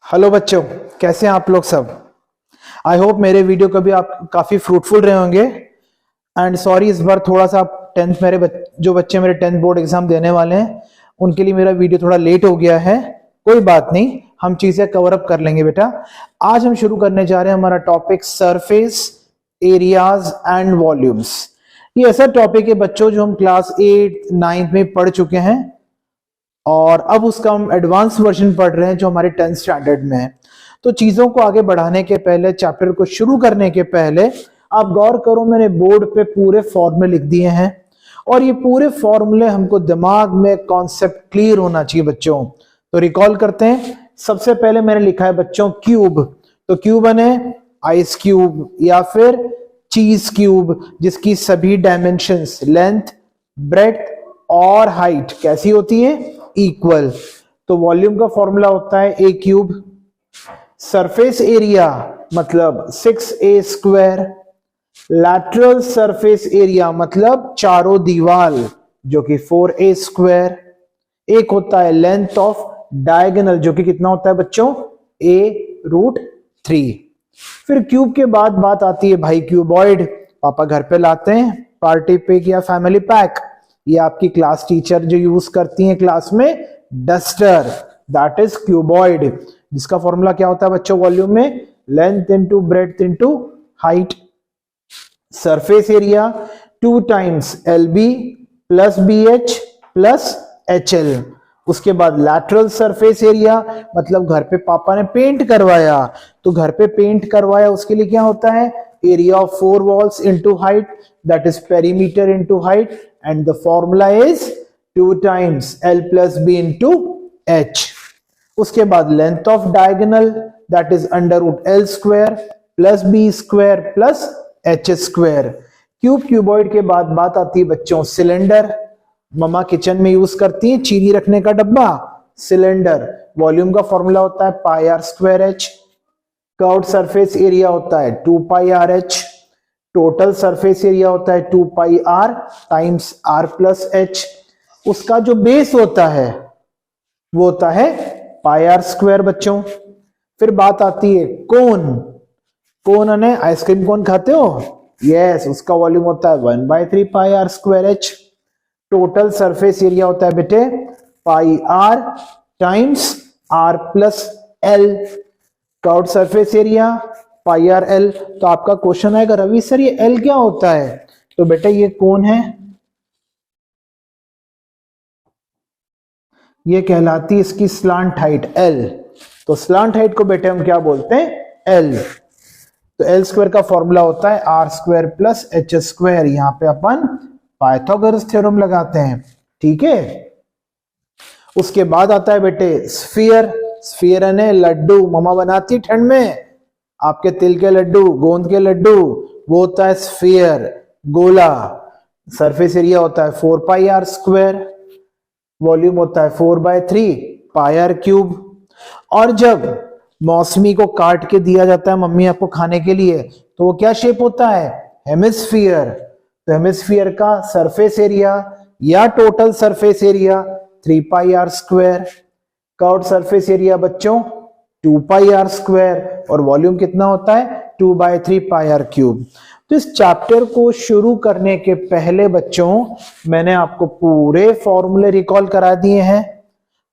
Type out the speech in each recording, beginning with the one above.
Hello बच्चों, कैसे हैं आप लोग सब। आई होप मेरे वीडियो को भी आप काफ़ी फ्रूटफुल रहे होंगे। एंड सॉरी, इस बार थोड़ा सा टेंथ जो बच्चे मेरे 10th बोर्ड एग्जाम देने वाले हैं उनके लिए मेरा वीडियो थोड़ा लेट हो गया है। कोई बात नहीं, हम चीज़ें कवर अप कर लेंगे बेटा। आज हम शुरू करने जा रहे हैं हमारा topic surface areas and volumes. ये ऐसा टॉपिक है बच्चों जो हम क्लास 8 9 में पढ़ चुके हैं और अब उसका हम एडवांस वर्जन पढ़ रहे हैं जो हमारे 10th स्टैंडर्ड में है। तो चीजों को आगे बढ़ाने के पहले, चैप्टर को शुरू करने के पहले आप गौर करो, मैंने बोर्ड पे पूरे फॉर्मूले लिख दिए हैं और ये पूरे फॉर्मूले हमको दिमाग में कॉन्सेप्ट क्लियर होना चाहिए बच्चों। तो रिकॉल करते हैं। सबसे पहले मैंने लिखा है बच्चों क्यूब। तो क्यूब है आइस क्यूब या फिर चीज क्यूब, जिसकी सभी डायमेंशंस लेंथ, ब्रेड्थ और हाइट कैसी होती है, इक्वल। तो वॉल्यूम का फॉर्मूला होता है ए क्यूब। सरफेस एरिया मतलब 6a square. Lateral surface area मतलब चारों दीवार जो कि 4a स्क्वायर। एक होता है लेंथ ऑफ डायगोनल जो कि कितना होता है बच्चों, a√3। फिर क्यूब के बाद बात आती है भाई क्यूबॉइड। पापा घर पे लाते हैं पार्टी पैक या फैमिली पैक। ये आपकी क्लास टीचर जो यूज करती हैं क्लास में, डस्टर, दैट इज क्यूबॉइड, जिसका फॉर्मूला क्या होता है बच्चों वॉल्यूम में, length into breadth into height. Surface area 2 times LB plus BH plus HL। उसके बाद लैटरल सरफेस एरिया मतलब घर पे पापा ने पेंट करवाया, तो घर पे पेंट करवाया उसके लिए क्या होता है, area of 4 walls into height, that is perimeter into height, and the formula is 2 times L plus B into H। उसके बाद length of diagonal that is √L square plus B square plus H square। Cuboid के बाद बात आती है बच्चों cylinder. मम्मा kitchen में use करती है चीनी रखने का डब्बा, सिलेंडर। वॉल्यूम का फॉर्मूला होता है πr²h। कर्व्ड सरफेस एरिया होता है 2πrh। टोटल सरफेस एरिया होता है 2πr times r plus h। उसका जो बेस होता है वो होता है πr² बच्चों। फिर बात आती है कोन। कोन है आइसक्रीम कोन खाते हो, यस, उसका वॉल्यूम होता है 1/3πr²h। टोटल सरफेस एरिया होता है बेटे πr times r plus l। Curved surface area πrl। तो आपका क्वेश्चन आएगा रवि सर ये l क्या होता है, तो बेटा ये कोन है, ये कहलाती है इसकी स्लांट हाइट l। तो स्लांट हाइट को बेटे हम क्या बोलते हैं, l। तो L² का फॉर्मूला होता है r² प्लस h²। यहां पे अपन पाइथागोरस थ्योरम लगाते हैं, ठीक है। उसके बाद आता है बेटे स्फीयर। स्फीयर ने लड्डू मम्मा बनाती ठंड में, आपके तिल के लड्डू, गोंद के लड्डू, वो होता है स्फीयर, गोला। सरफेस एरिया होता है 4πr²। वॉल्यूम होता है 4/3πr³। और जब मौसमी को काट के दिया जाता है मम्मी आपको खाने के लिए, तो वो क्या शेप होता है, हेमिस्फीयर। तो हेमिस्फीयर का सरफेस एरिया या total surface area 3πr²। Curved surface area बच्चों 2πr² और वॉल्यूम कितना होता है 2/3πr³। तो इस चैप्टर को शुरू करने के पहले बच्चों मैंने आपको पूरे फॉर्मूले रिकॉल करा दिए हैं,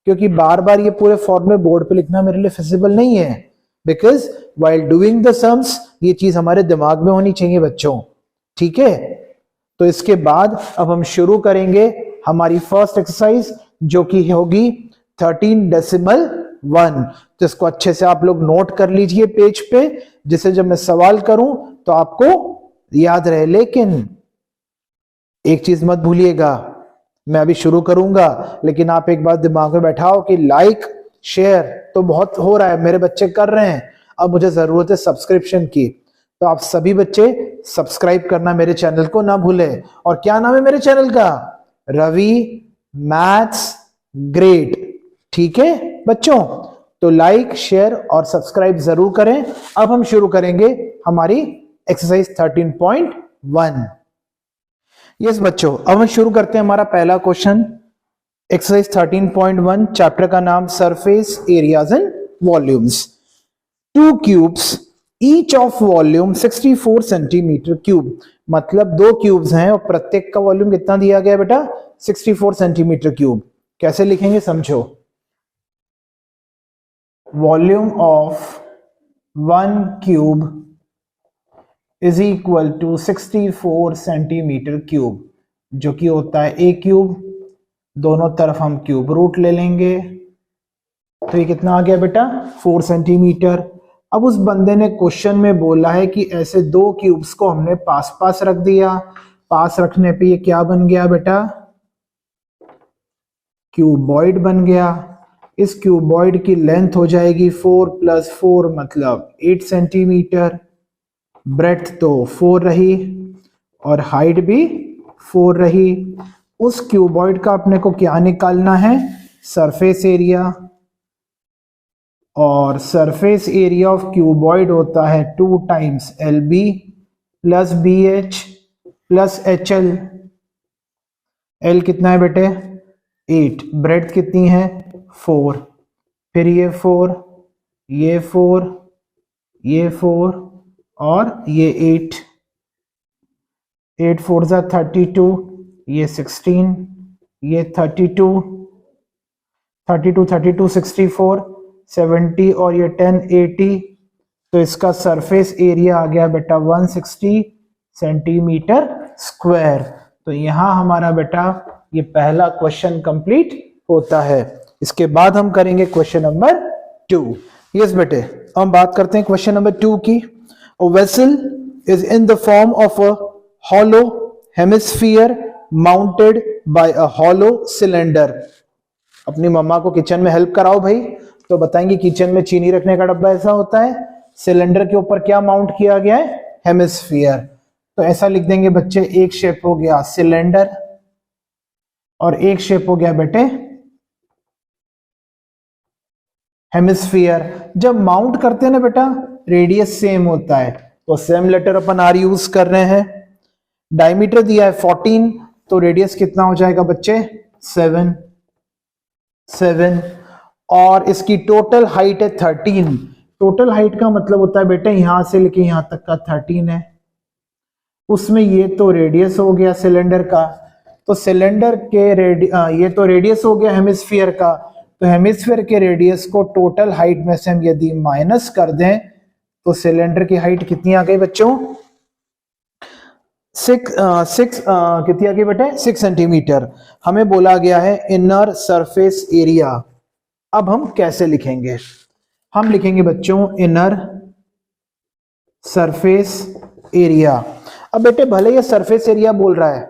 क्योंकि बार बार ये पूरे फॉर्मूले बोर्ड पे लिखना मेरे लिए फिजिबल नहीं है, because while doing the sums ये चीज हमारे दिमाग में होनी चाहिए बच्चों, ठीक है। तो इसके बाद अब हम शुरू करेंगे हमारी फर्स्ट एक्सरसाइज जो कि होगी 13.1। तो इसको अच्छे से आप लोग नोट कर लीजिए पेज पे, जिसे जब मैं सवाल करूं तो आपको याद रहे। लेकिन एक चीज मत भूलिएगा, मैं अभी शुरू करूंगा लेकिन आप एक बात दिमाग में बैठाओ कि लाइक शेयर तो बहुत हो रहा है, मेरे बच्चे कर रहे हैं, अब मुझे जरूरत है सब्सक्रिप्शन की। तो आप सभी बच्चे सब्सक्राइब करना मेरे चैनल को ना भूलें। और क्या नाम है मेरे चैनल का, रवि मैथ्स ग्रेट, ठीक है बच्चों। तो लाइक शेयर और सब्सक्राइब जरूर करें। अब हम शुरू करेंगे हमारी एक्सरसाइज 13.1। यस बच्चों, अब हम शुरू करते हैं हमारा पहला क्वेश्चन। एक्सरसाइज 13.1 चैप्टर का नाम surface areas and volumes, 2 cubes each of volume 64 centimetre cube, मतलब 2 क्यूब्स हैं और प्रत्येक का वॉल्यूम कितना दिया गया बेटा 64 सेंटीमीटर क्यूब। कैसे लिखेंगे समझो, volume of 1 cube is equal to 64 centimetre cube, जो कि होता है a क्यूब, दोनों तरफ हम क्यूब रूट ले लेंगे, तो ये कितना आ गया बेटा 4 सेंटीमीटर। अब उस बंदे ने क्वेश्चन में बोला है कि ऐसे 2 क्यूब्स को हमने पास पास रख दिया, पास रखने पे ये क्या बन गया बेटा क्यूबॉइड बन गया। इस क्यूबॉइड की लेंथ हो जाएगी 4 + 4 मतलब 8 सेंटीमीटर, ब्रेड्थ तो 4 रही और हाइट भी 4 रही। उस क्यूबॉइड का अपने को क्या निकालना है, सरफेस एरिया, और सरफेस एरिया ऑफ क्यूबॉइड होता है 2 times LB + BH + HL। L कितना है बेटे 8, ब्रेड्थ कितनी है 4, फिर ये 4, ये 4, ये 4 और ये 8, 8 4 = 32, ये 16, ये 32, 32 32 64, 70 और ये 10 80, तो इसका सरफेस एरिया आ गया बेटा 160 सेंटीमीटर स्क्वायर। तो यहां हमारा बेटा ये पहला क्वेश्चन कंप्लीट होता है। इसके बाद हम करेंगे क्वेश्चन नंबर 2। यस बेटे, हम बात करते हैं क्वेश्चन नंबर 2 की। A vessel is in the form of a hollow hemisphere mounted by a hollow cylinder. अपनी मम्मा को किचन में हेल्प कराओ भाई, तो बताएंगे किचन में चीनी रखने का डब्बा ऐसा होता है, सिलेंडर के ऊपर क्या माउंट किया गया है हेमिस्फीयर। तो ऐसा लिख देंगे बच्चे, एक शेप हो गया सिलेंडर और एक शेप हो गया बेटे हेमिस्फीयर। जब माउंट करते हैं ना बेटा रेडियस सेम होता है, तो सेम लेटर अपन आर यूज कर रहे हैं। डायमीटर दिया है 14, तो रेडियस कितना हो जाएगा बच्चे 7 और इसकी टोटल हाइट है 13। टोटल हाइट का मतलब होता है बेटे यहां से लेके यहां तक का 13 है, उसमें ये तो रेडियस हो गया सिलेंडर का, तो सिलेंडर के ये तो रेडियस हो गया हेमिस्फीयर का, तो हेमिस्फीयर के रेडियस को टोटल हाइट में से हम यदि माइनस कर दें तो सिलेंडर की हाइट कितनी आ गई बच्चों 6 कितनी आ गई बेटे 6 सेंटीमीटर। हमें बोला गया है इनर सरफेस एरिया। अब हम कैसे लिखेंगे, हम लिखेंगे बच्चों इनर सरफेस एरिया। अब बेटे भले ये सरफेस एरिया बोल रहा है,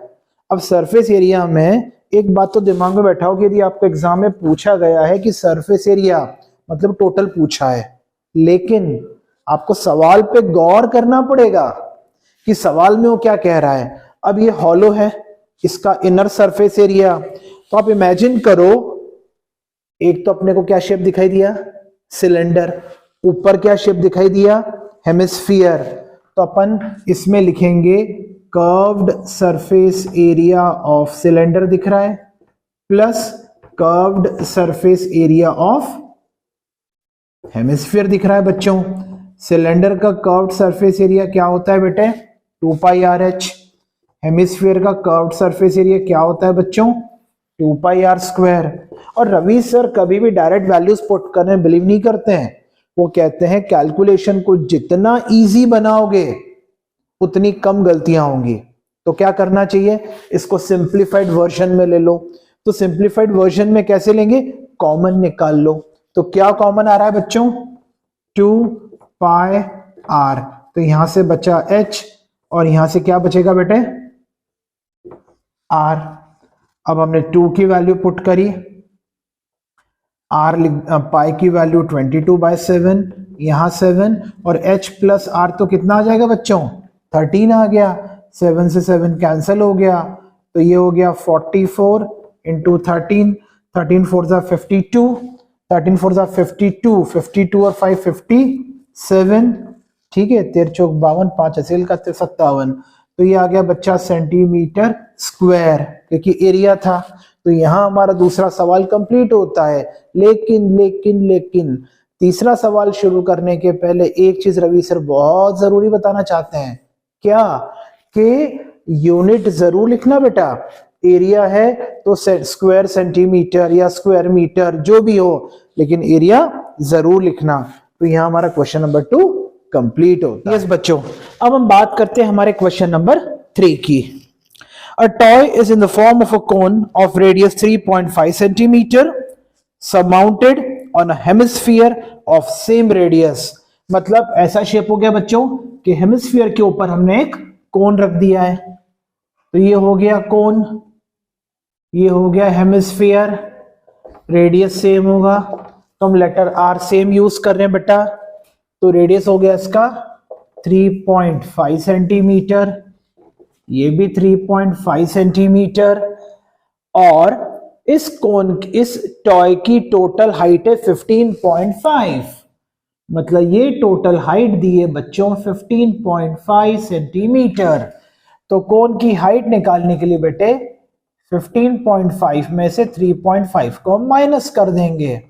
अब सरफेस एरिया में एक बात तो दिमाग में बैठाओ कि यदि आपको एग्जाम में पूछा गया है कि सरफेस एरिया मतलब टोटल पूछा है, लेकिन आपको सवाल पे गौर करना पड़ेगा कि सवाल में वो क्या कह रहा है। अब ये हॉलो है, इसका इनर सरफेस एरिया, तो आप इमेजिन करो एक तो अपने को क्या शेप दिखाई दिया सिलेंडर, ऊपर क्या शेप दिखाई दिया हेमिस्फीयर, तो अपन इसमें लिखेंगे curved surface area of cylinder दिख रहा है plus curved surface area of hemisphere दिख रहा है बच्चों। सिलेंडर का कर्व्ड सरफेस एरिया क्या होता है बेटे 2πRh, हेमिस्फीयर का कर्व्ड सरफेस एरिया क्या होता है बच्चों 2πr²। और रवि सर कभी भी डायरेक्ट वैल्यूज पुट करने बिलीव नहीं करते हैं, वो कहते हैं कैलकुलेशन को जितना इजी बनाओगे उतनी कम गलतियां होंगी। तो क्या करना चाहिए, इसको सिंप्लीफाइड वर्जन में ले लो। तो सिंप्लीफाइड वर्जन में कैसे लेंगे, कॉमन निकाल लो। तो क्या कॉमन आ रहा है बच्चों 2πr, तो यहां से बचा h और यहां से क्या बचेगा बेटे r। अब हमने 2 की वैल्यू पुट करी, r पाई की वैल्यू 22/7, यहां 7 और h प्लस r तो कितना आ जाएगा बच्चों 13 आ गया, 7 से 7 कैंसिल हो गया, तो ये हो गया 44 इंटू 13, 13 4 ज़ा 52, 13 4 ज़ा 52, 52 और 5 57, ठीक है 13 चौक 52, 5 असेल का 57, तो ये आ गया बच्चा सेंटीमीटर स्क्वायर, क्योंकि एरिया था। तो यहां हमारा दूसरा सवाल कंप्लीट होता है। लेकिन तीसरा सवाल शुरू करने के पहले एक चीज रवि सर बहुत जरूरी बताना चाहते हैं, क्या कि यूनिट जरूर लिखना बेटा। एरिया है तो स्क्वायर सेंटीमीटर या स्क्वायर मीटर जो भी हो, लेकिन एरिया जरूर लिखना। तो यहां हमारा क्वेश्चन नंबर 2 कंप्लीट होता है। यस बच्चों, अब हम बात करते हैं हमारे क्वेश्चन नंबर 3 की। A toy is in the form of a cone of radius 3.5 centimeter surmounted on a hemisphere of same radius। मतलब ऐसा शेप हो गया बच्चों कि हेमिस्फीयर के ऊपर हमने एक कोन रख दिया है। तो ये हो गया कोन, ये हो गया हेमिस्फीयर, रेडियस सेम होगा तो हम लेटर आर सेम यूज कर रहे हैं बेटा। तो रेडियस हो गया इसका 3.5 सेंटीमीटर, ये भी 3.5 सेंटीमीटर, और इस कोन इस टॉय की टोटल हाइट है 15.5। मतलब ये टोटल हाइट दी है बच्चों 15.5 सेंटीमीटर। तो कोन की हाइट निकालने के लिए बेटे 15.5 में से 3.5 को हम माइनस कर देंगे।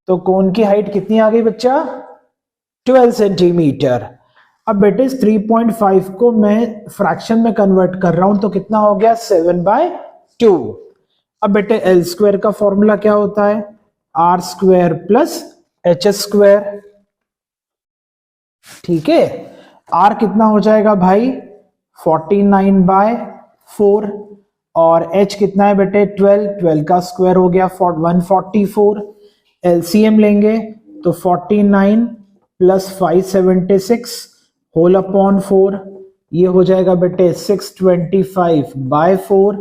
तो कोन की हाइट कितनी आ गई बच्चा? 12 सेंटीमीटर। अब बेटे इस 3.5 को मैं फ्रैक्शन में कन्वर्ट कर रहा हूं तो कितना हो गया? 7/2। अब बेटे एल स्क्वायर का फॉर्मूला क्या होता है? R square plus H square. ठीक है, आर कितना हो जाएगा भाई? 49/4, और एच कितना है बेटे? 12 का स्क्वायर हो गया 144। एलसीएम लेंगे तो 49 प्लस 576 होल अपॉन 4, ये हो जाएगा बेटे 625/4।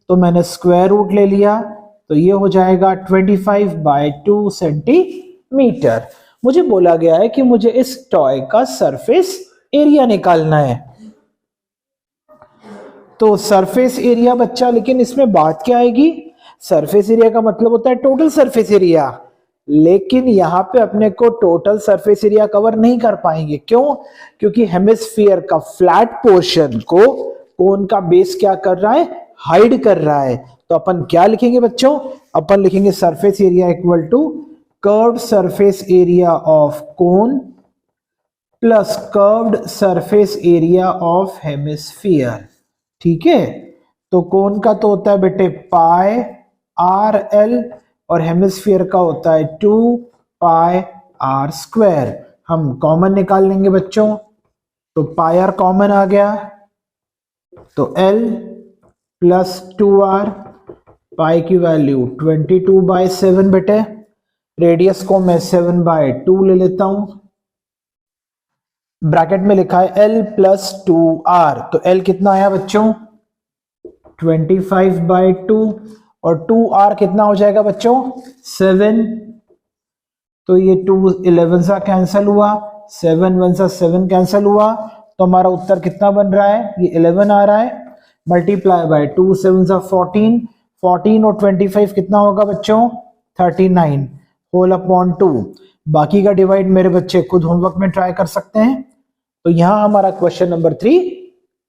तो मैंने स्क्वायर रूट ले लिया तो ये हो जाएगा 25/2 सेंटीमीटर। मुझे बोला गया है कि मुझे इस टॉय का सरफेस एरिया निकालना है। तो सरफेस एरिया बच्चा, लेकिन इसमें बात क्या आएगी? सरफेस एरिया का मतलब होता है टोटल सरफेस एरिया, लेकिन यहां पे अपने को टोटल सरफेस एरिया कवर नहीं कर पाएंगे। क्यों? क्योंकि हेमिस्फीयर का फ्लैट पोर्शन को कोन का बेस क्या कर रहा है? हाइड कर रहा है। तो अपन क्या लिखेंगे बच्चों? अपन लिखेंगे surface area equal to curved surface area of cone plus curved surface area of hemisphere. ठीक है, तो कोन का तो होता है बेटे पाई आर एल, और हेमिस्फीयर का होता है 2πr²। हम कॉमन निकाल लेंगे बच्चों, तो पाई आर कॉमन आ गया, तो L प्लस 2r, पाई की वैल्यू 22/7 बेटे। रेडियस को मैं 7/2 ले लेता हूं, ब्रैकेट में लिखा है L प्लस 2r। तो L कितना आया बच्चों? 25/2, और 2r कितना हो जाएगा बच्चों? 7। तो ये 2 11 सा कैंसिल हुआ, 7 1 सा 7 कैंसिल हुआ, तो हमारा उत्तर कितना बन रहा है? ये 11 आ रहा है। मल्टीप्लाई बाय 2 7 सा 14, 14 और 25 कितना होगा बच्चों? 39 होल अपॉन 2। बाकी का डिवाइड मेरे बच्चे खुद होमवर्क में ट्राई कर सकते हैं। तो यहां हमारा क्वेश्चन नंबर 3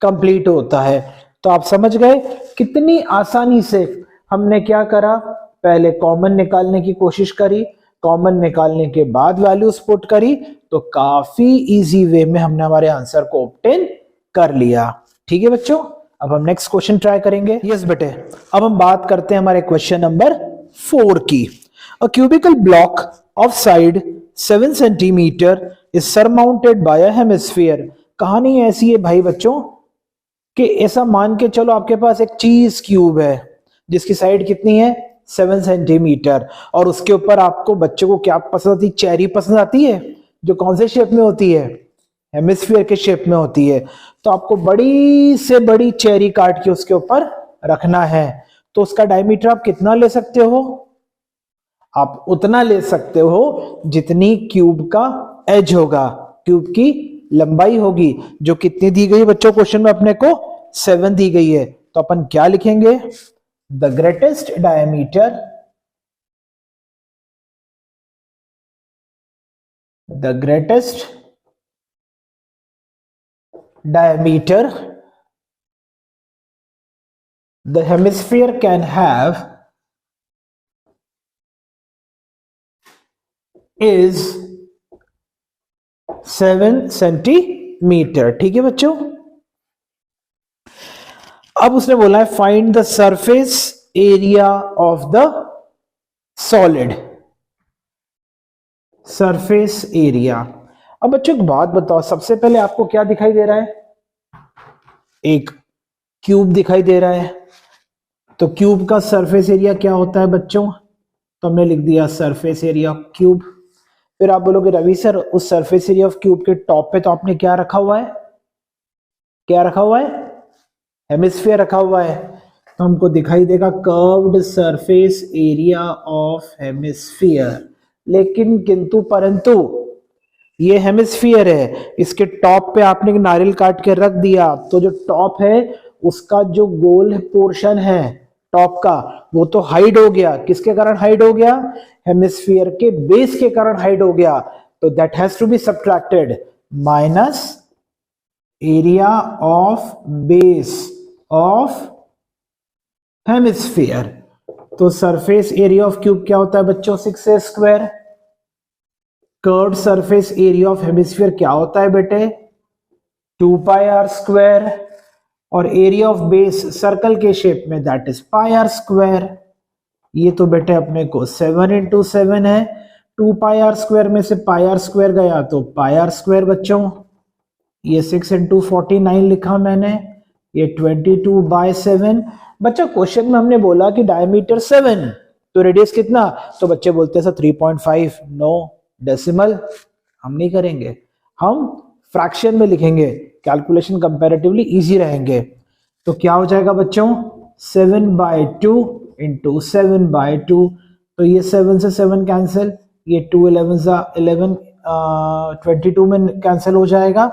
कंप्लीट होता है। तो आप समझ गए कितनी आसानी से हमने क्या करा? पहले कॉमन निकालने की कोशिश करी, कॉमन निकालने के बाद वैल्यूज पुट करी, तो काफी इजी वे में हमने हमारे आंसर को ऑब्टेन कर लिया। ठीक है बच्चों, अब हम नेक्स्ट क्वेश्चन ट्राई करेंगे। यस बेटे, अब हम बात करते हैं हमारे क्वेश्चन नंबर 4 की। A cubical block of side 7 centimetre is surmounted by a hemisphere. कहानी ऐसी है भाई बच्चों कि ऐसा मान के चलो आपके पास एक चीज क्यूब है जिसकी साइड कितनी है? 7 सेंटीमीटर, और उसके ऊपर आपको बच्चों को क्या पसंद आती? चेरी पसंद आती है, जो कौन से शेप में होती है? हेमिस्फीयर के शेप में होती है। तो आपको बड़ी से बड़ी चेरी काट के उसके ऊपर रखना है। तो उसका डायमीटर आप कितना ले सकते हो? आप उतना ले सकते हो जितनी क्यूब का एज होगा, क्यूब की लंबाई होगी, जो कितनी दी गई है बच्चों क्वेश्चन में अपने को? 7 दी गई है। तो अपन क्या लिखेंगे? The greatest diameter, the greatest diameter the hemisphere can have is 7 centimetre. ठीक है बच्चों, अब उसने बोला है find the surface area of the solid. Surface area. अब बच्चों एक बात बताओ, सबसे पहले आपको क्या दिखाई दे रहा है? एक क्यूब दिखाई दे रहा है। तो क्यूब का सरफेस एरिया क्या होता है बच्चों? तो हमने लिख दिया सरफेस एरिया ऑफ क्यूब। फिर आप बोलोगे रवि सर उस सरफेस एरिया ऑफ क्यूब के टॉप पे तो आपने क्या रखा हुआ है? क्या रखा हुआ है? हेमिस्फीयर रखा हुआ है। तो हमको दिखाई देगा curved surface area of hemisphere. लेकिन किंतु परंतु ये हेमिस्फीयर है, इसके टॉप पे आपने नारियल काट के रख दिया, तो जो टॉप है उसका जो गोल पोर्शन है टॉप का वो तो हाइड हो गया। किसके कारण हाइड हो गया? हेमिस्फीयर के बेस के कारण हाइड हो गया। तो that has to be subtracted minus area of base of hemisphere. तो सरफेस एरिया ऑफ क्यूब क्या होता है बच्चों? 6a square. Curved surface area of hemisphere क्या होता है बेटे? 2 पाई आर स्क्वायर। और एरिया ऑफ बेस सर्कल के शेप में that is pi R square. ये तो बेटे अपने को 7 इंटू 7 है। 2 पाई आर स्क्वायर में से पाई आर स्क्वायर गया तो पाई आर स्क्वायर बच्चों। ये 6 इंटू 49 लिखा मैंने। ये 22/7। बच्चा क्वेश्चन में हमने बोला कि डायमीटर 7 तो रेडियस कितना? तो बच्चे बोलते हैं सर 3.5। नो, डेसिमल हम नहीं करेंगे, हम फ्रैक्शन में लिखेंगे। कैलकुलेशन कंपैरेटिवली इजी रहेंगे। तो क्या हो जाएगा बच्चों? 7/2 इंटू 7/2। तो ये 7 से 7 कैंसिल, ये 2 11 22 में कैंसिल हो जाएगा।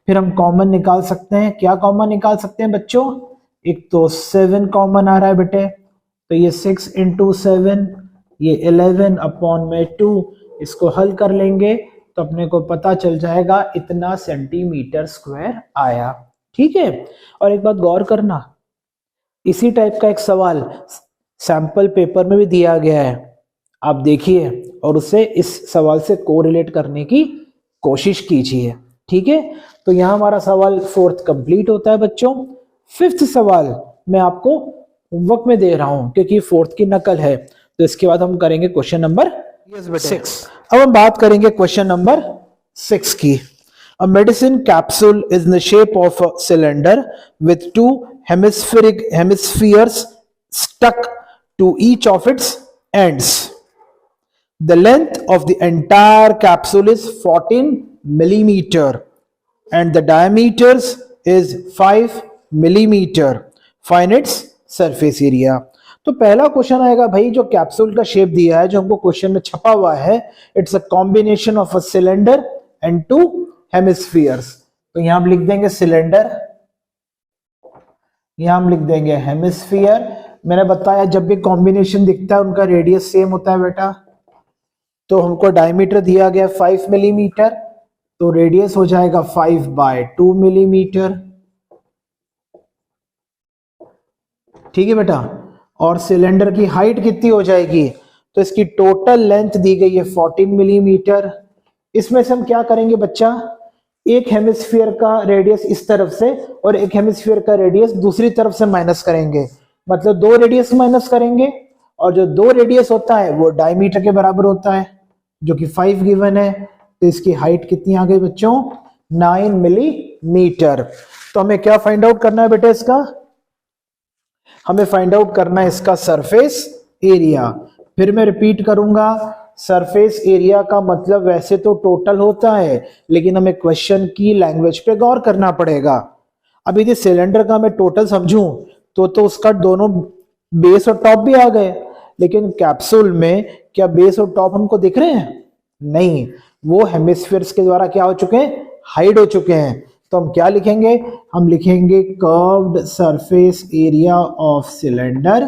फिर हम कॉमन निकाल सकते हैं। क्या कॉमन निकाल सकते हैं बच्चों? एक तो 7 कॉमन आ रहा है बेटे, तो ये 6 इंटू 7, ये 11/2। इसको हल कर लेंगे तो अपने को पता चल जाएगा इतना सेंटीमीटर स्क्वायर आया। ठीक है, और एक बात गौर करना, इसी टाइप का एक सवाल सैंपल पेपर में भी दिया गया है, आप देखिए और उसे इस सवाल से कोरिलेट करने की कोशिश कीजिए। ठीक है, तो यहां हमारा सवाल 4th कंप्लीट होता है बच्चों। 5th सवाल मैं आपको होमवर्क में दे रहा हूं क्योंकि 4th की नकल है। तो इसके बाद हम करेंगे क्वेश्चन नंबर 6। अब हम बात करेंगे क्वेश्चन नंबर 6 की। A medicine capsule is in the shape of a cylinder with 2 hemispheres stuck to each of its ends. The length of the entire capsule is 14 millimeter and the diameter is 5 millimeter. Find its surface area. तो पहला question आएगा भाई, जो capsule का shape दिया है जो हमको क्वेश्चन में छपा हुआ है, it's a combination of a cylinder and 2 hemispheres. तो यहां हम लिख देंगे सिलेंडर, यहां हम लिख देंगे हेमिस्फीयर। मैंने बताया जब भी कॉम्बिनेशन दिखता है उनका रेडियस सेम होता है बेटा। तो हमको डायमीटर दिया गया 5 मिलीमीटर, तो रेडियस हो जाएगा 5/2 मिलीमीटर। ठीक है बेटा, और सिलेंडर की हाइट कितनी हो जाएगी? तो इसकी टोटल लेंथ दी गई है 14 मिलीमीटर। इसमें से हम क्या करेंगे बच्चा? एक हेमिस्फीयर का रेडियस इस तरफ से और एक हेमिस्फीयर का रेडियस दूसरी तरफ से माइनस करेंगे, मतलब 2 रेडियस माइनस करेंगे, और जो 2 रेडियस होता है वो डायमीटर के बराबर होता है जो कि 5 गिवन है। तो इसकी हाइट कितनी आ गई बच्चों? 9 मिलीमीटर। तो हमें क्या फाइंड आउट करना है बेटा? इसका हमें फाइंड आउट करना है इसका सरफेस एरिया। फिर मैं रिपीट करूंगा, सरफेस एरिया का मतलब वैसे तो टोटल होता है, लेकिन हमें क्वेश्चन की लैंग्वेज पे गौर करना पड़ेगा। अब यदि सिलेंडर का मैं टोटल समझूं तो उसका दोनों बेस और टॉप भी आ गए, लेकिन कैप्सूल में क्या बेस और टॉप हमको दिख रहे हैं? नहीं, वो हेमिस्फीयर्स के द्वारा क्या हो चुके हैं? हाइड हो चुके हैं। तो हम क्या लिखेंगे? हम लिखेंगे curved surface area of cylinder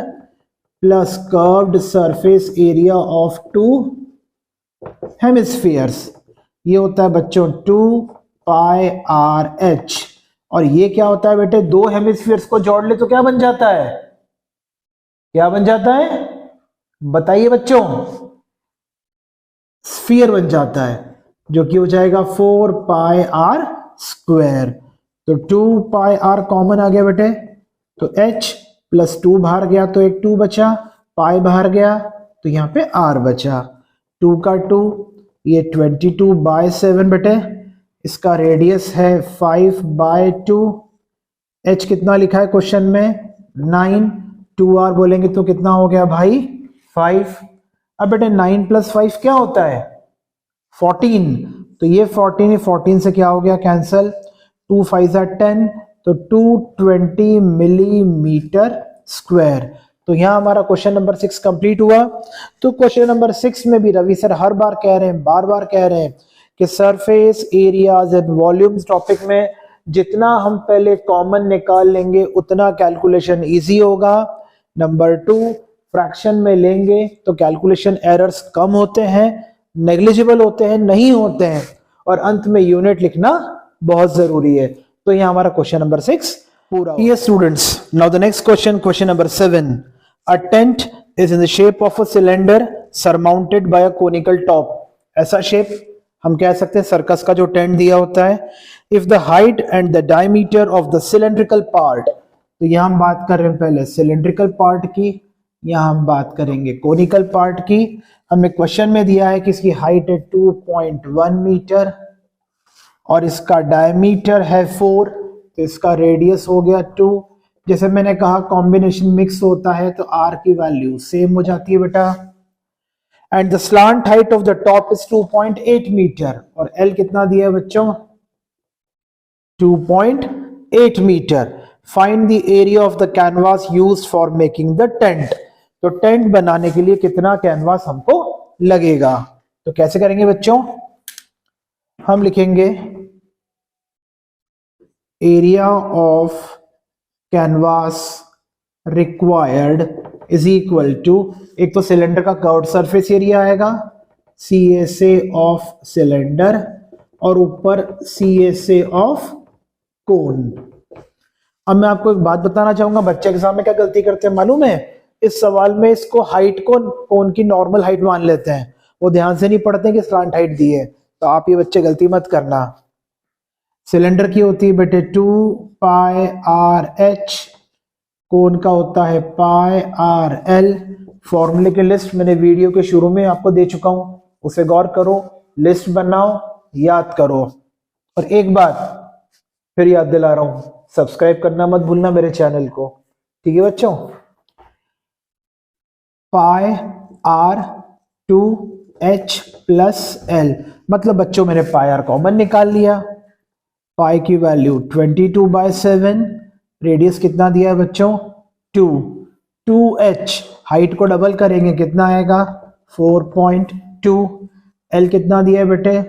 plus curved surface area of 2 hemispheres. ये होता है बच्चों 2 पाई आर एच। और ये क्या होता है बेटे? 2 हेमिस्फीयर्स को जोड़ ले तो क्या बन जाता है? क्या बन जाता है बताइए बच्चों? स्फीयर बन जाता है, जो कि हो जाएगा 4 पाई आर स्क्वायर। तो 2 पाई आर कॉमन आ गया बेटे, तो h प्लस 2 बाहर गया तो एक 2 बचा, पाई बाहर गया तो यहाँ पे r बचा, 2 का 2, ये 22/7 बेटे, इसका रेडियस है 5/2। h कितना लिखा है क्वेश्चन में 9, 2r बोलेंगे तो कितना हो गया भाई 5। अब बेटे 9 + 5 क्या होता है 14, तो ये 14 है, 14 से क्या हो गया कैंसल, 2 5 10, तो 220 मिलीमीटर स्क्वायर। तो यहां हमारा क्वेश्चन नंबर 6 कंप्लीट हुआ। तो क्वेश्चन नंबर 6 में भी रवि सर हर बार कह रहे हैं, बार बार कह रहे हैं कि surface areas and volumes topic में जितना हम पहले कॉमन निकाल लेंगे उतना कैलकुलेशन इजी होगा। नंबर 2, फ्रैक्शन में लेंगे तो कैलकुलेशन एरर्स कम होते हैं, नेग्लिजिबल होते हैं, नहीं होते हैं, और अंत में यूनिट लिखना बहुत जरूरी है। तो यह हमारा क्वेश्चन नंबर 6 पूरा। Yes students, now the next question, question number 7. A tent is in the shape of a cylinder surmounted by a conical top. ऐसा शेप हम कह सकते हैं सर्कस का जो टेंट दिया होता है। If the height and the diameter of the cylindrical part, तो यहाँ हम बात कर रहे हैं पहले cylindrical part की, यहाँ हम बात करेंगे conical part की। हमें क्वेश्चन में दिया है कि इसकी हाइट है 2.1 मीटर और इसका डायमीटर है 4, तो इसका रेडियस हो गया 2। जैसे मैंने कहा कॉम्बिनेशन मिक्स होता है तो r की वैल्यू सेम हो जाती है बेटा। And the slant height of the top is 2.8 metre और L कितना दिया है बच्चों 2.8 metre. Find the area of the canvas used for making the tent. तो टेंट बनाने के लिए कितना कैनवास हमको लगेगा, तो कैसे करेंगे बच्चों, हम लिखेंगे area of canvas required is equal to, एक तो सिलेंडर का कर्व्ड सरफेस एरिया आएगा CSA ऑफ सिलेंडर और ऊपर CSA ऑफ कोन। अब मैं आपको एक बात बताना चाहूंगा, बच्चे एग्जाम में क्या गलती करते हैं मालूम है, इस सवाल में इसको हाइट को कोन की नॉर्मल हाइट मान लेते हैं, वो ध्यान से नहीं पढ़ते कि स्लांट हाइट दी है। तो आप ये बच्चे गलती मत करना। सिलेंडर की होती है बेटे 2 पाई आर एच, कोन का होता है पाई आर एल। फॉर्मूले की लिस्ट मैंने वीडियो के शुरू में आपको दे चुका हूं, उसे गौर करो, लिस्ट बनाओ, याद करो। और एक बात फिर याद दिला रहा हूं, सब्सक्राइब करना मत भूलना मेरे चैनल को, ठीक है बच्चों। पाई आर 2h प्लस एल, मतलब बच्चों मैंने पाई आर कॉमन निकाल लिया, पाई की वैल्यू 22/7, रेडियस कितना दिया है बच्चों 2, 2h हाइट को डबल करेंगे कितना आएगा 4.2, एल कितना दिया है बेटे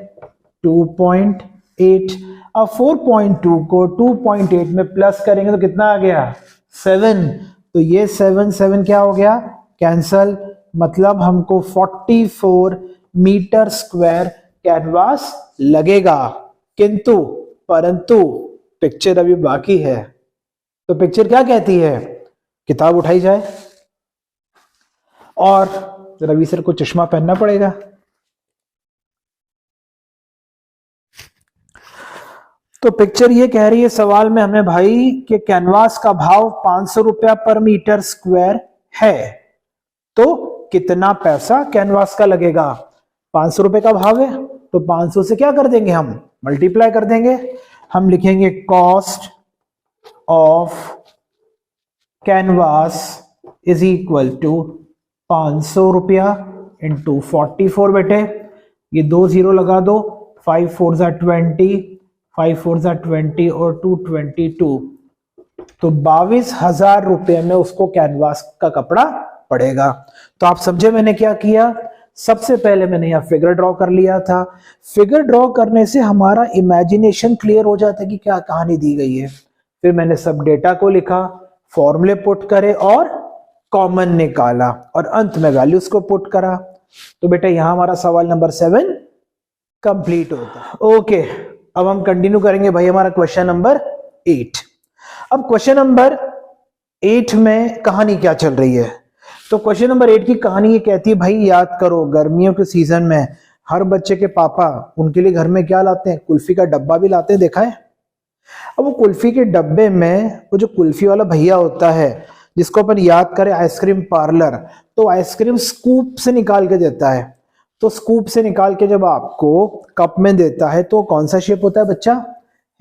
2.8। अब 4.2 को 2.8 में प्लस करेंगे तो कितना आ गया 7, तो ये 7 क्या हो गया कैंसल, मतलब हमको 44 मीटर स्क्वायर कैनवास लगेगा। किंतु परंतु पिक्चर अभी बाकी है। तो पिक्चर क्या कहती है, किताब उठाई जाए और रवि सर को चश्मा पहनना पड़ेगा। तो पिक्चर ये कह रही है सवाल में हमें भाई कि कैनवास का भाव 500 रुपया पर मीटर स्क्वायर है, तो कितना पैसा कैनवास का लगेगा। 500 रुपए का भाव है तो 500 से क्या कर देंगे हम मल्टीप्लाई कर देंगे, हम लिखेंगे cost of canvas is equal to 500 रुपया इंटू 44 बेटे, ये 2 0 लगा दो, 5 4 20, 5 4 20 और 2 22, तो 22,000 रुपए में उसको कैनवास का कपड़ा पड़ेगा। तो आप समझे मैंने क्या किया, सबसे पहले मैंने यहां फिगर ड्रॉ कर लिया था। फिगर ड्रॉ करने से हमारा इमेजिनेशन क्लियर हो जाता है कि क्या कहानी दी गई है। फिर मैंने सब डेटा को लिखा, फॉर्मूले पुट करे और कॉमन निकाला और अंत में वैल्यूज को पुट करा। तो बेटा यहां हमारा सवाल नंबर 7 कंप्लीट होता है। ओके, अब हम कंटिन्यू करेंगे भाई हमारा क्वेश्चन नंबर 8। अब क्वेश्चन नंबर 8 में कहानी क्या चल रही है, तो क्वेश्चन नंबर 8 की कहानी ये कहती है भाई याद करो गर्मियों के सीजन में हर बच्चे के पापा उनके लिए घर में क्या लाते हैं, कुल्फी का डब्बा भी लाते हैं, देखा है। अब वो कुल्फी के डब्बे में वो जो कुल्फी वाला भैया होता है जिसको अपन याद करें आइसक्रीम पार्लर, तो आइसक्रीम स्कूप से निकाल के देता है। तो स्कूप से निकाल के जब आपको कप में देता है तो कौन सा शेप होता है बच्चा,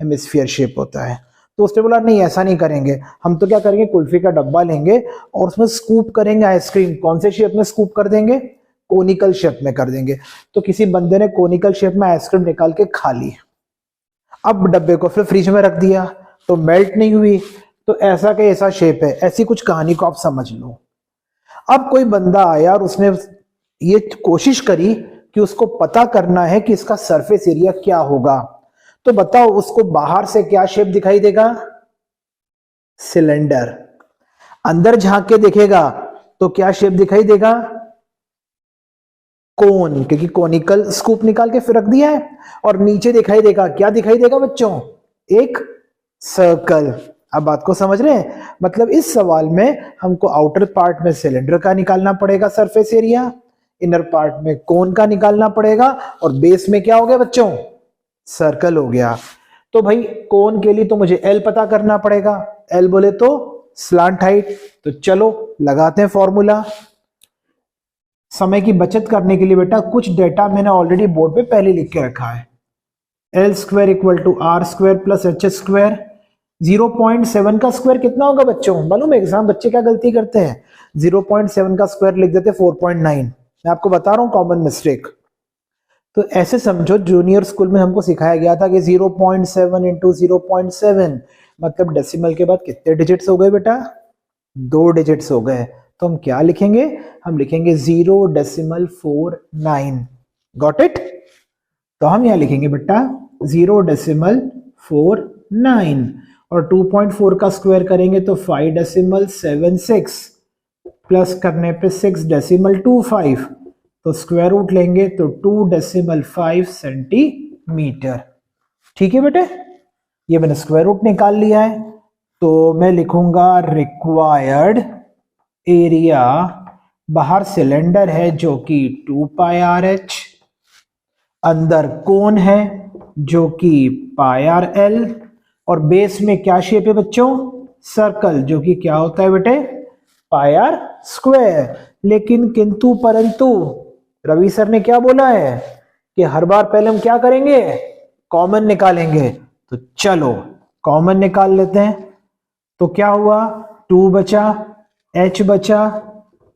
हेमिस्फीयर शेप होता है। तो उसने बोला नहीं ऐसा नहीं करेंगे, हम तो क्या करेंगे, कुल्फी का डब्बा लेंगे और उसमें स्कूप करेंगे आइसक्रीम। कौन से शेप में स्कूप कर देंगे, कोनिकल शेप में कर देंगे। तो किसी बंदे ने कोनिकल शेप में आइसक्रीम निकाल के खा ली, अब डब्बे को फिर फ्रिज में रख दिया तो मेल्ट नहीं हुई, तो ऐसा का ऐसा शेप है। ऐसी कुछ कहानी को आप समझ लो। अब कोई बंदा आया और उसने ये कोशिश करी कि उसको पता करना है कि इसका सरफेस एरिया क्या होगा। तो बताओ उसको बाहर से क्या शेप दिखाई देगा, सिलेंडर। अंदर झांक के देखेगा तो क्या शेप दिखाई देगा, कोन, क्योंकि कोनिकल स्कूप निकाल के फिर रख दिया है। और नीचे दिखाई देगा, क्या दिखाई देगा बच्चों, एक सर्कल। अब बात को समझ रहे हैं। मतलब इस सवाल में हमको आउटर पार्ट में सिलेंडर का निकालना पड़ेगा सरफेस एरिया, इनर पार्ट में कोन का निकालना पड़ेगा, और बेस में क्या हो गया बच्चों, सर्कल हो गया। तो भाई कोन के लिए तो मुझे एल पता करना पड़ेगा, एल बोले तो स्लांट हाइट। तो चलो लगाते हैं फॉर्मूला। समय की बचत करने के लिए बेटा कुछ डेटा मैंने ऑलरेडी बोर्ड पे पहले लिख के रखा है। L square equal to R square plus H square. 0.7 का स्क्वायर कितना होगा बच्चों, मालूम है एग्जाम बच्चे क्या गलती करते हैं, 0.7 का स्क्वायर लिख देते 4.9। मैं आपको बता रहा हूं कॉमन मिस्टेक। तो ऐसे समझो जूनियर स्कूल में हमको सिखाया गया था कि 0.7 इंटू 0.7 मतलब डेसिमल के बाद कितने डिजिट्स हो गए बेटा, 2 डिजिट्स हो गए। तो हम क्या लिखेंगे, हम लिखेंगे 0.49। Got it. तो हम यहां लिखेंगे बेटा 0.49 और 2.4 का स्क्वायर करेंगे तो 5.76 प्लस करने पे 6.25 तो स्क्वायर रूट लेंगे तो 2.5 सेंटीमीटर। ठीक है बेटे, ये मैंने स्क्वायर रूट निकाल लिया है। तो मैं लिखूंगा रिक्वायर्ड एरिया, बाहर सिलेंडर है जो कि 2πRh, अंदर कोन है जो कि πRL, और बेस में क्या शेप है बच्चों, सर्कल, जो कि क्या होता है बेटे, πr स्क्वायर। लेकिन किंतु परंतु रवि सर ने क्या बोला है कि हर बार पहले हम क्या करेंगे, कॉमन निकालेंगे। तो चलो कॉमन निकाल लेते हैं। तो क्या हुआ, 2 बचा, h बचा,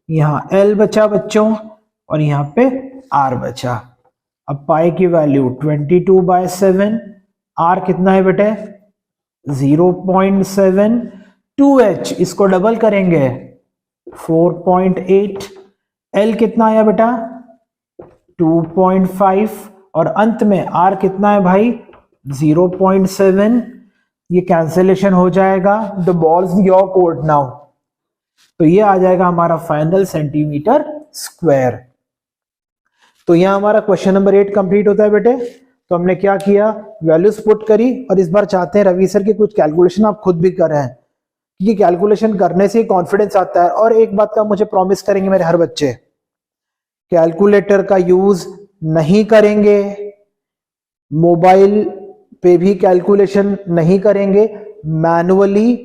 यहां l बचा बच्चों, और यहां पे r बचा। अब पाई की वैल्यू 22/7, r कितना है बेटे 0.7, 2h इसको डबल करेंगे 4.8, l कितना आया बेटा 2.5, और अंत में r कितना है भाई 0.7। ये कैंसिलेशन हो जाएगा, the balls your court now. तो ये आ जाएगा हमारा फाइनल सेंटीमीटर स्क्वायर। तो यहां हमारा क्वेश्चन नंबर 8 कंप्लीट होता है बेटे। तो हमने क्या किया, वैल्यूज पुट करी, और इस बार चाहते हैं रवि सर की कुछ कैलकुलेशन आप खुद भी करें, क्योंकि कैलकुलेशन करने से कॉन्फिडेंस आता है। और एक बात का मुझे प्रॉमिस करेंगे मेरे हर बच्चे, कैलकुलेटर का यूज नहीं करेंगे, मोबाइल पे भी कैलकुलेशन नहीं करेंगे, मैनुअली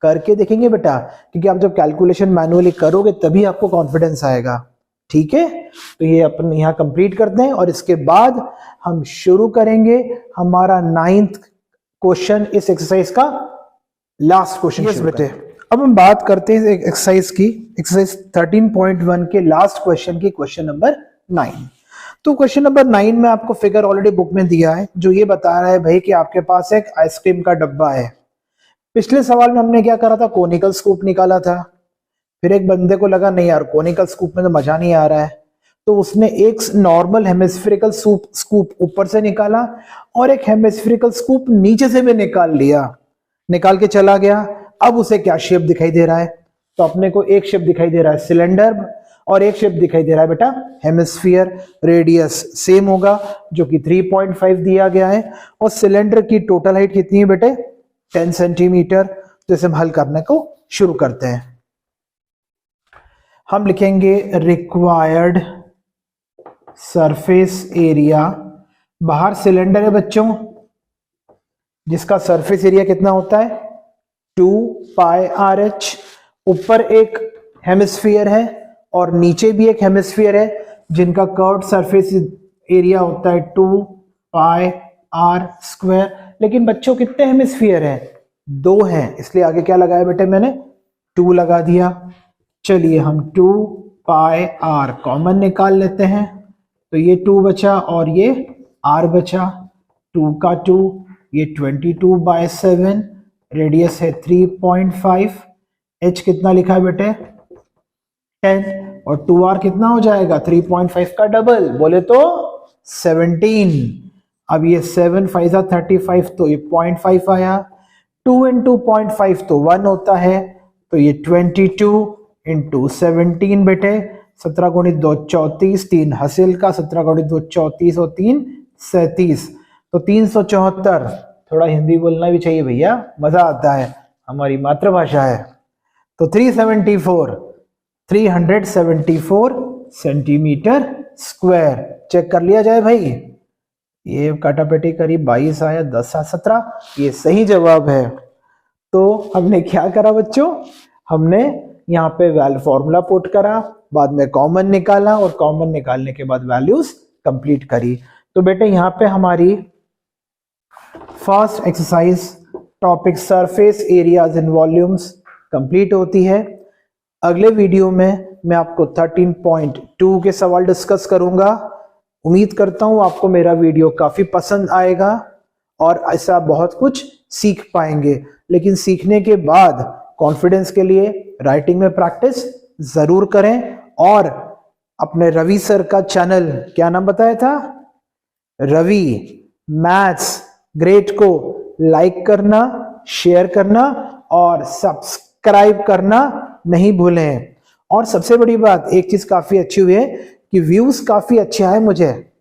करके देखेंगे बेटा, क्योंकि आप जब कैलकुलेशन मैनुअली करोगे तभी आपको कॉन्फिडेंस आएगा। ठीक है, तो ये अपन यहां कंप्लीट करते हैं, और इसके बाद हम शुरू करेंगे हमारा 9th क्वेश्चन, इस एक्सरसाइज का लास्ट क्वेश्चन बेटे। अब हम बात करते हैं एक्सरसाइज की, एक्सरसाइज 13.1 के लास्ट क्वेश्चन की, क्वेश्चन नंबर 9। तो क्वेश्चन नंबर 9 में आपको फिगर ऑलरेडी बुक में दिया है, जो ये बता रहा है भाई कि आपके पास एक आइसक्रीम का डब्बा है। पिछले सवाल में हमने क्या करा था, कोनिकल स्कूप निकाला था। फिर एक बंदे को लगा नहीं यार कोनिकल स्कूप में तो मजा नहीं आ रहा है, तो उसने एक नॉर्मल हेमिस्फेरिकल स्कूप ऊपर से निकाला और एक हेमिस्फेरिकल स्कूप नीचे से भी निकाल लिया, निकाल के चला गया। अब उसे क्या शेप दिखाई दे रहा है, तो अपने को एक शेप दिखाई दे रहा है सिलेंडर, और एक शेप दिखाई दे रहा है बेटा हेमिस्फीयर। रेडियस सेम होगा जो कि 3.5 दिया गया है, और सिलेंडर की टोटल हाइट कितनी है बेटे 10 सेंटीमीटर। तो इसे हम हल करने को शुरू करते हैं। हम लिखेंगे रिक्वायर्ड सरफेस एरिया, बाहर सिलेंडर है बच्चों जिसका सरफेस एरिया कितना होता है 2 पाई आर एच, ऊपर एक हेमिस्फीयर है और नीचे भी एक हेमिस्फीयर है जिनका कर्व्ड सरफेस एरिया होता है 2 पाई आर स्क्वायर। लेकिन बच्चों कितने हेमिस्फीयर हैं 2 हैं, इसलिए आगे क्या लगाया बेटे मैंने 2 लगा दिया। चलिए हम 2 पाई आर कॉमन निकाल लेते हैं, तो ये 2 बचा और ये r बचा, 2 का 2, ये 22/7, रेडियस है 3.5, h कितना लिखा है बेटे 10 और 2r कितना हो जाएगा 3.5 का डबल बोले तो 17। अब ये 7 5 35 तो ये 0.5 आया, 2 into 0.5 तो 1 होता है, तो ये 22 into 17 बेटे, 17 गुणित 2 34, 3 हासिल का, 17 गुणित 2 34 और 3 37, तो 374। थोड़ा हिंदी बोलना भी चाहिए भैया, मजा आता है, हमारी मातृभाषा है। तो 374 सेंटीमीटर स्क्वायर। चेक कर लिया जाए भाई, ये काटापेटी करीब 22 आया, 10 17, ये सही जवाब है। तो हमने क्या करा बच्चों, हमने यहाँ पे वैल्यू फॉर्मूला पुट करा, बाद में कॉमन निकाला और कॉमन निकालने के बाद वैल्यूज कंप्लीट करी। तो बेटे यहाँ पे हमारी first exercise topic surface areas and volumes complete होती है। अगले वीडियो में मैं आपको 13.2 के सवाल डिस्कस करूंगा। उम्मीद करता हूं आपको मेरा वीडियो काफी पसंद आएगा और ऐसा बहुत कुछ सीख पाएंगे। लेकिन सीखने के बाद कॉन्फिडेंस के लिए राइटिंग में प्रैक्टिस जरूर करें और अपने रवि सर का चैनल, क्या नाम बताया था, रवि मैथ्स ग्रेट को लाइक करना, शेयर करना और सब्सक्राइब करना नहीं भूलें। और सबसे बड़ी बात, एक चीज काफी अच्छी हुई है कि व्यूज काफी अच्छे आए मुझे,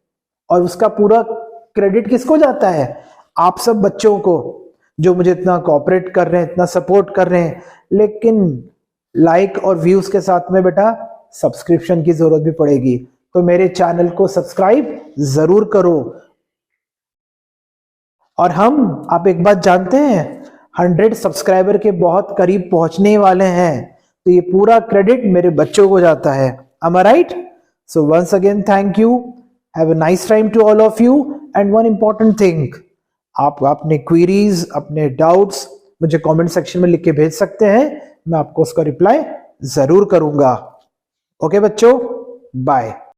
और उसका पूरा क्रेडिट किसको जाता है, आप सब बच्चों को जो मुझे इतना कोऑपरेट कर रहे हैं, इतना सपोर्ट कर रहे हैं। लेकिन लाइक और व्यूज के साथ में बेटा सब्सक्रिप्शन की जरूरत भी पड़ेगी, तो मेरे चैनल को सब्सक्राइब जरूर करो। और हम, आप एक बात जानते हैं, 100 सब्सक्राइबर के बहुत करीब पहुंचने वाले हैं, तो ये पूरा क्रेडिट मेरे बच्चों को जाता है। Am I right? So once again thank you, have a nice time to all of you, and one important thing, आप अपने क्वेरीज, अपने डाउट्स मुझे कमेंट सेक्शन में लिख के भेज सकते हैं, मैं आपको उसका रिप्लाई जरूर करूंगा। ओके बच्चों, बाय।